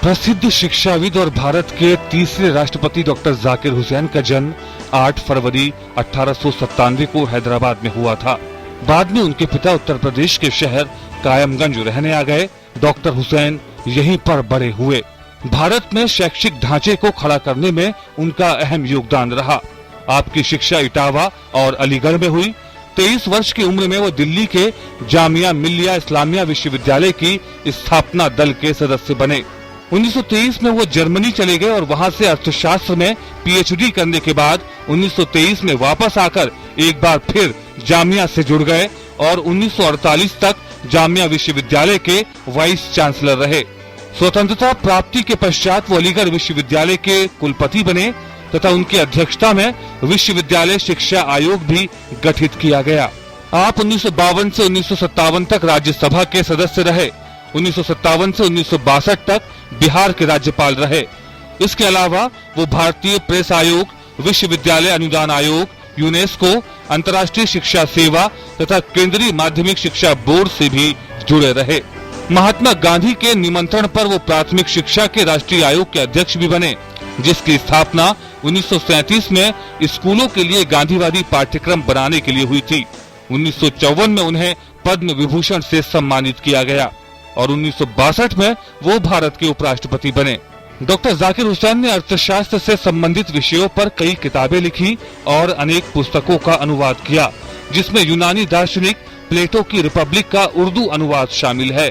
प्रसिद्ध शिक्षाविद और भारत के तीसरे राष्ट्रपति डॉक्टर जाकिर हुसैन का जन्म 8 फरवरी 1897 को हैदराबाद में हुआ था। बाद में उनके पिता उत्तर प्रदेश के शहर कायमगंज रहने आ गए। डॉक्टर हुसैन यहीं पर बड़े हुए। भारत में शैक्षिक ढांचे को खड़ा करने में उनका अहम योगदान रहा। आपकी शिक्षा इटावा और अलीगढ़ में हुई। 23 वर्ष की उम्र में वो दिल्ली के जामिया मिल्लिया इस्लामिया विश्वविद्यालय की स्थापना दल के सदस्य बने। 1923 में वो जर्मनी चले गए और वहां से अर्थशास्त्र में पीएचडी करने के बाद 1923 में वापस आकर एक बार फिर जामिया से जुड़ गए और 1948 तक जामिया विश्वविद्यालय के वाइस चांसलर रहे। स्वतंत्रता प्राप्ति के पश्चात वो अलीगढ़ विश्वविद्यालय के कुलपति बने तथा उनकी अध्यक्षता में विश्वविद्यालय शिक्षा आयोग भी गठित किया गया। आप 1952 से 1957 तक राज्यसभा के सदस्य रहे। 1957 से 1962 तक बिहार के राज्यपाल रहे। इसके अलावा वो भारतीय प्रेस आयोग, विश्वविद्यालय अनुदान आयोग, यूनेस्को, अंतर्राष्ट्रीय शिक्षा सेवा तथा केंद्रीय माध्यमिक शिक्षा बोर्ड से भी जुड़े रहे। महात्मा गांधी के निमंत्रण पर वो प्राथमिक शिक्षा के राष्ट्रीय आयोग के अध्यक्ष भी बने, जिसकी स्थापना 1937 में स्कूलों के लिए गांधीवादी पाठ्यक्रम बनाने के लिए हुई थी। 1954 में उन्हें पद्म विभूषण से सम्मानित किया गया और 1962 में वो भारत के उपराष्ट्रपति बने। डॉक्टर जाकिर हुसैन ने अर्थशास्त्र से संबंधित विषयों पर कई किताबें लिखी और अनेक पुस्तकों का अनुवाद किया, जिसमें यूनानी दार्शनिक प्लेटो की रिपब्लिक का उर्दू अनुवाद शामिल है।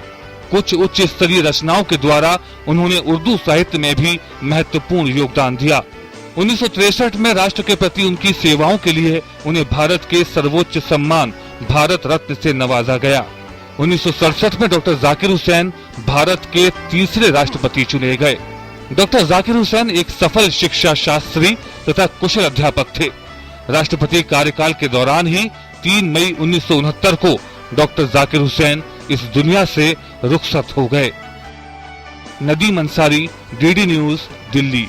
कुछ उच्च स्तरीय रचनाओं के द्वारा उन्होंने उर्दू साहित्य में भी महत्वपूर्ण योगदान दिया। 1963 में राष्ट्र के प्रति उनकी सेवाओं के लिए उन्हें भारत के सर्वोच्च सम्मान भारत रत्न से नवाजा गया। 1967 में डॉक्टर जाकिर हुसैन भारत के तीसरे राष्ट्रपति चुने गए। डॉक्टर जाकिर हुसैन एक सफल शिक्षा शास्त्री तथा कुशल अध्यापक थे। राष्ट्रपति कार्यकाल के दौरान ही 3 मई 1969 को डॉक्टर जाकिर हुसैन इस दुनिया से रुखसत हो गए। Nadeem Ansari, DD news, Delhi.